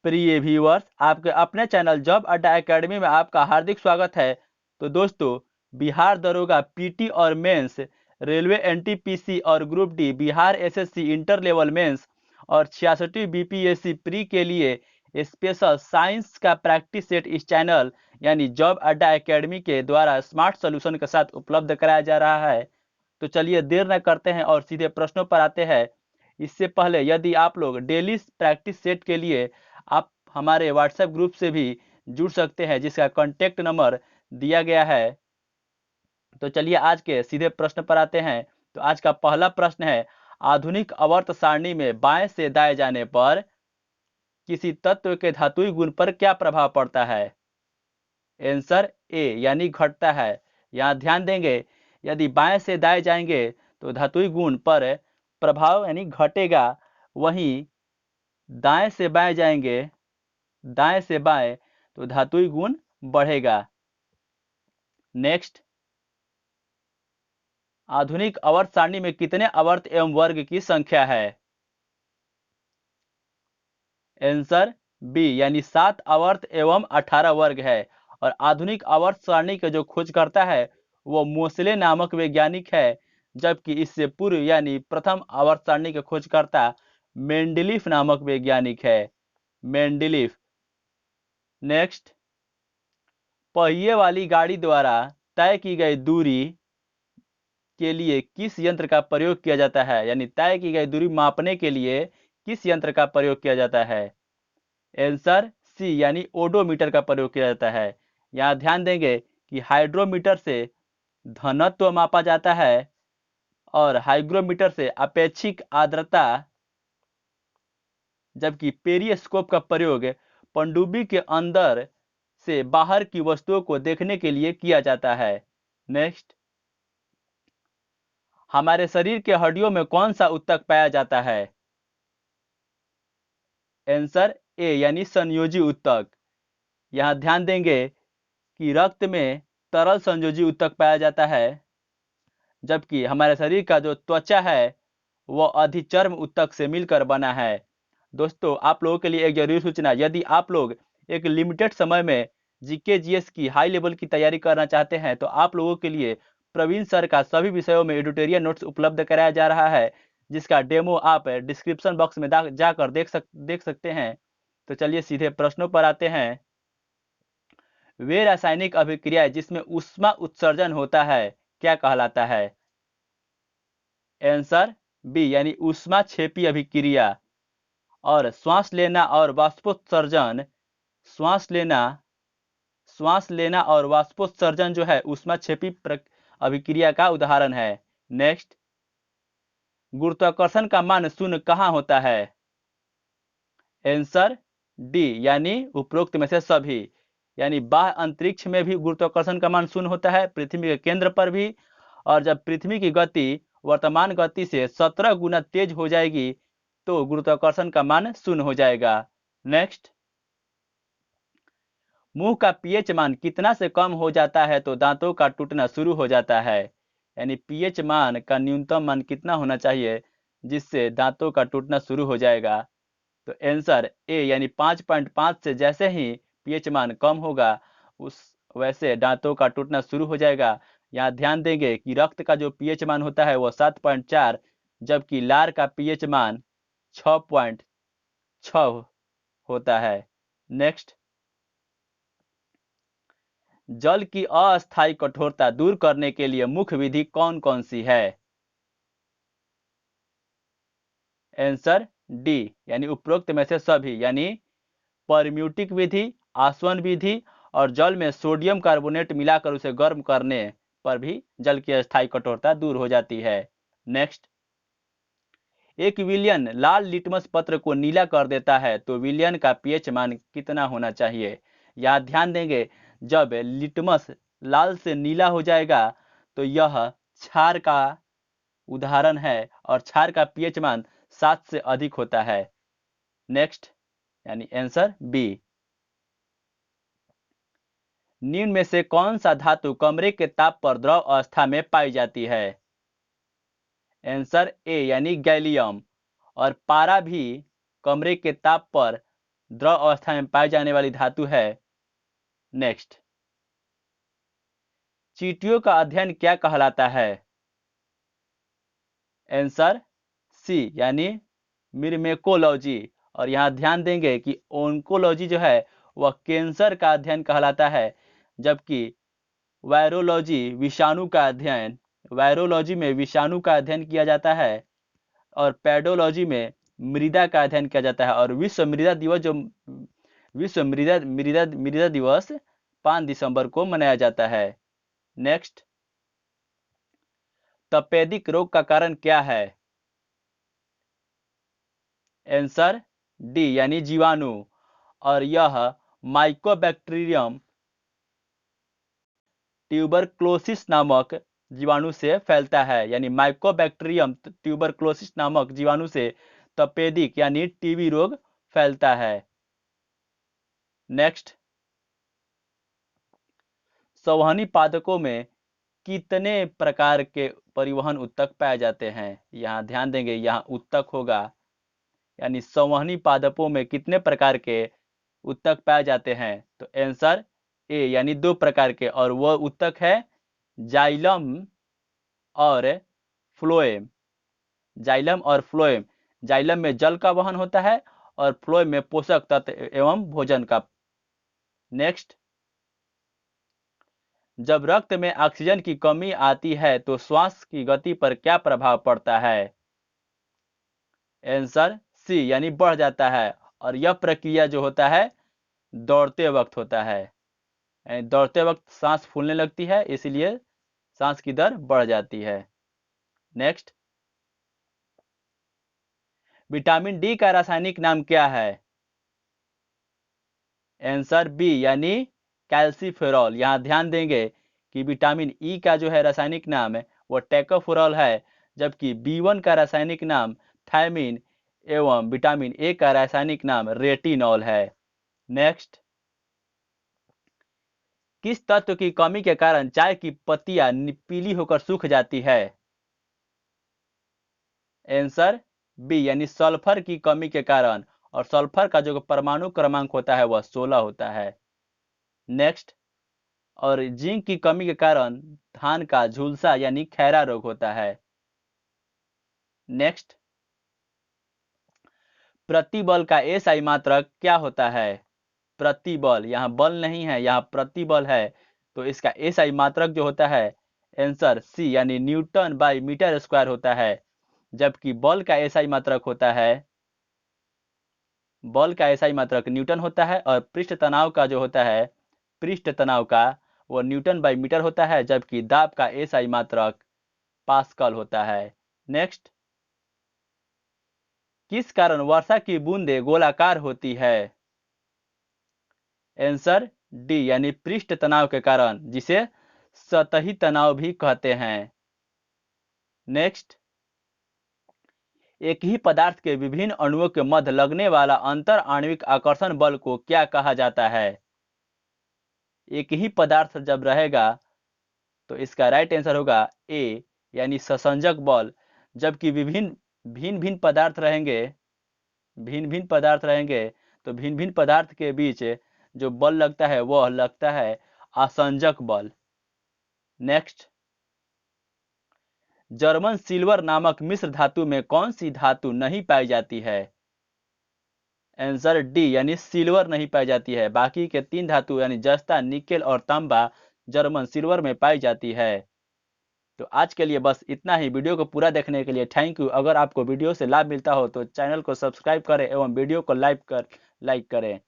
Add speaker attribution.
Speaker 1: प्रिय व्यूअर्स, आपके अपने चैनल जॉब अड्डा एकेडमी में आपका हार्दिक स्वागत है। तो दोस्तों, बिहार दरोगा पीटी और मेंस, रेलवे एनटीपीसी और group D, Bihar SSC inter level mains और 66वीं बीपीएससी प्री के लिए स्पेशल साइंस का प्रैक्टिस सेट इस चैनल यानी जॉब अड्डा एकेडमी के द्वारा स्मार्ट सोल्यूशन के साथ उपलब्ध कराया जा रहा है। तो चलिए देर न करते हैं और सीधे प्रश्नों पर आते हैं। इससे पहले यदि आप लोग डेली प्रैक्टिस सेट के लिए आप हमारे व्हाट्सएप ग्रुप से भी जुड़ सकते हैं, जिसका कॉन्टेक्ट नंबर दिया गया है। तो चलिए आज के सीधे प्रश्न पर आते हैं। तो आज का पहला प्रश्न है, आधुनिक आवर्त सारणी में बाएं से दाएं जाने पर किसी तत्व के धातुई गुण पर क्या प्रभाव पड़ता है? आंसर ए यानी घटता है। यहाँ ध्यान देंगे, यदि बाएं से दाएं जाएंगे तो धातुई गुण पर प्रभाव यानी घटेगा, वहीं दाएं से बाएं जाएंगे, दाएं से बाएं तो धातुई गुण बढ़ेगा। नेक्स्ट, आधुनिक आवर्त सारणी में कितने आवर्त एवं वर्ग की संख्या है? आंसर बी यानी 7 आवर्त एवं 18 वर्ग है। और आधुनिक आवर्त सारणी के जो खोजकर्ता है वो मोसले नामक वैज्ञानिक है, जबकि इससे पूर्व यानी प्रथम आवर्त सारणी के खोजकर्ता मेंडलीफ नामक वैज्ञानिक है। मेंडलीफ। नेक्स्ट, पहिए वाली गाड़ी द्वारा तय की गई दूरी के लिए किस यंत्र का प्रयोग किया जाता है? यानी तय की गई दूरी मापने के लिए किस यंत्र का प्रयोग किया जाता है? आंसर सी यानी ओडोमीटर का प्रयोग किया जाता है। यहाँ ध्यान देंगे कि हाइड्रोमीटर से घनत्व मापा जाता है और हाइग्रोमीटर से अपेक्षिक आर्द्रता, जबकि पेरिस्कोप का प्रयोग पनडुब्बी के अंदर से बाहर की वस्तुओं को देखने के लिए किया जाता है। नेक्स्ट, हमारे शरीर के हड्डियों में कौन सा ऊतक पाया जाता है? आंसर ए यानी संयोजी ऊतक। यहाँ ध्यान देंगे कि रक्त में तरल संयोजी ऊतक पाया जाता है, जबकि हमारे शरीर का जो त्वचा है वह अधिचर्म ऊतक से मिलकर बना है। दोस्तों, आप लोगों के लिए एक जरूरी सूचना, यदि आप लोग एक लिमिटेड समय में जीके जीएस की हाई लेवल की तैयारी करना चाहते हैं तो आप लोगों के लिए प्रवीण सर का सभी विषयों में एडिटोरियल नोट्स उपलब्ध कराया जा रहा है, जिसका डेमो आप डिस्क्रिप्शन बॉक्स में जाकर देख सकते हैं। तो चलिए सीधे प्रश्नों पर आते हैं। वे रासायनिक अभिक्रियाएं जिसमें ऊष्मा उत्सर्जन होता है क्या कहलाता है? आंसर बी यानी ऊष्मा क्षेपी अभिक्रिया। और श्वास लेना और वाष्पोत्सर्जन, श्वास लेना और वाष्पोत्सर्जन जो है ऊष्मा क्षेपी अभिक्रिया का उदाहरण है। नेक्स्ट, गुरुत्वाकर्षण का मान शून्य कहाँ होता है? आंसर डी यानी उपरोक्त में से सभी। यानी बाह्य अंतरिक्ष में भी गुरुत्वाकर्षण का मान शून्य होता है, पृथ्वी के केंद्र पर भी। और जब पृथ्वी की गति वर्तमान गति से 17 गुना तेज हो जाएगी तो गुरुत्वाकर्षण का मान शून्य हो जाएगा। नेक्स्ट, मुंह का पीएच मान कितना से कम हो जाता है तो दांतों का टूटना शुरू हो जाता है? यानी पीएच मान का न्यूनतम मान कितना होना चाहिए जिससे दांतों का टूटना शुरू हो जाएगा? तो आंसर ए यानी 5.5 से जैसे ही पीएच मान कम होगा उस वैसे दांतों का टूटना शुरू हो जाएगा। यहाँ ध्यान देंगे कि रक्त का जो पीएच मान होता है वो 7.4, जबकि लार का पीएच मान 6.6 होता है। नेक्स्ट, जल की अस्थायी कठोरता दूर करने के लिए मुख्य विधि कौन कौन सी है? आंसर डी यानी उपरोक्त में से सभी। यानी परम्यूटिक विधि, आसवन विधि और जल में सोडियम कार्बोनेट मिलाकर उसे गर्म करने पर भी जल की अस्थायी कठोरता दूर हो जाती है। नेक्स्ट, एक विलयन लाल लिटमस पत्र को नीला कर देता है तो विलयन का पीएच मान कितना होना चाहिए? यहाँ ध्यान देंगे, जब लिटमस लाल से नीला हो जाएगा तो यह क्षार का उदाहरण है और क्षार का पीएच मान 7 से अधिक होता है। नेक्स्ट, यानी आंसर बी। निम्न में से कौन सा धातु कमरे के ताप पर द्रव अवस्था में पाई जाती है? आंसर ए यानी गैलियम। और पारा भी कमरे के ताप पर द्रव अवस्था में पाई जाने वाली धातु है। नेक्स्ट, चींटियों का अध्ययन क्या कहलाता है? आंसर सी यानी मिर्मेकोलॉजी। और यहाँ ध्यान देंगे कि ओंकोलॉजी जो है वह कैंसर का अध्ययन कहलाता है, जबकि वायरोलॉजी विषाणु का अध्ययन, वायरोलॉजी में विषाणु का अध्ययन किया जाता है, और पैडोलॉजी में मृदा का अध्ययन किया जाता है। और विश्व मृदा दिवस जो विश्व मृदा मृदा मृदा दिवस 5 दिसंबर को मनाया जाता है। नेक्स्ट, तपेदिक रोग का कारण क्या है? आंसर डी यानी जीवाणु। और यह माइकोबैक्टीरियम ट्यूबरक्लोसिस नामक जीवाणु से फैलता है, यानी माइकोबैक्टीरियम ट्यूबरक्लोसिस नामक जीवाणु से तपेदिक यानी टीबी रोग फैलता है। नेक्स्ट, संवहनी पादपों में कितने प्रकार के परिवहन उत्तक पाए जाते हैं? यहाँ ध्यान देंगे, यहाँ उत्तक होगा, यानी संवहनी पादपों में कितने प्रकार के उत्तक पाए जाते हैं? तो आंसर ए यानी 2 प्रकार के, और वह उत्तक है जाइलम और फ्लोएम। जाइलम और फ्लोएम। जाइलम में जल का वहन होता है और फ्लोएम में पोषक तत्व एवं भोजन का। नेक्स्ट, जब रक्त में ऑक्सीजन की कमी आती है तो श्वास की गति पर क्या प्रभाव पड़ता है? आंसर सी यानी बढ़ जाता है, और यह प्रक्रिया जो होता है दौड़ते वक्त होता है। दौड़ते वक्त सांस फूलने लगती है, इसलिए सांस की दर बढ़ जाती है। नेक्स्ट, विटामिन डी का रासायनिक नाम क्या है? आंसर बी यानी कैल्सीफेरॉल। यहाँ ध्यान देंगे कि विटामिन ई का जो है रासायनिक नाम है वो टोकोफेरॉल है, जबकि बी1 का रासायनिक नाम थायमिन एवं विटामिन ए का रासायनिक नाम रेटिनॉल है। नेक्स्ट, किस तत्व की कमी के कारण चाय की पत्तियां पीली होकर सूख जाती है? आंसर बी यानी सल्फर की कमी के कारण, और सल्फर का जो परमाणु क्रमांक होता है वह 16 होता है। नेक्स्ट, और जिंक की कमी के कारण धान का झुलसा यानी खैरा रोग होता है। नेक्स्ट, प्रतिबल का एसआई मात्रक क्या होता है? प्रतिबल, यहाँ बल नहीं है, यहाँ प्रतिबल है, तो इसका एसआई मात्रक जो होता है आंसर सी यानी न्यूटन बाई मीटर स्क्वायर होता है, जबकि बल का एसआई मात्रक होता है, बल का एसआई मात्रक न्यूटन होता है, और पृष्ठ तनाव का जो होता है, पृष्ठ तनाव का वो न्यूटन बाई मीटर होता है, जबकि दाब का एसआई मात्रक पास्कल होता है। नेक्स्ट, किस कारण वर्षा की बूंदें गोलाकार होती है? आंसर डी यानी पृष्ठ तनाव के कारण, जिसे सतही तनाव भी कहते हैं। नेक्स्ट, एक ही पदार्थ के विभिन्न अणुओं के मध्य लगने वाला अंतर आणविक आकर्षण बल को क्या कहा जाता है? एक ही पदार्थ जब रहेगा तो इसका राइट आंसर होगा ए यानी ससंजक बल, जबकि भिन्न भिन्न पदार्थ रहेंगे, तो भिन्न भिन्न पदार्थ के बीच जो बल लगता है वह लगता है आसंजक बल। नेक्स्ट, जर्मन सिल्वर नामक मिश्र धातु में कौन सी धातु नहीं पाई जाती है? आंसर डी यानी सिल्वर नहीं पाई जाती है। बाकी के 3 धातु यानी जस्ता, निकेल और तांबा जर्मन सिल्वर में पाई जाती है। तो आज के लिए बस इतना ही। वीडियो को पूरा देखने के लिए थैंक यू। अगर आपको वीडियो से लाभ मिलता हो तो चैनल को सब्सक्राइब करें एवं वीडियो को लाइक करें।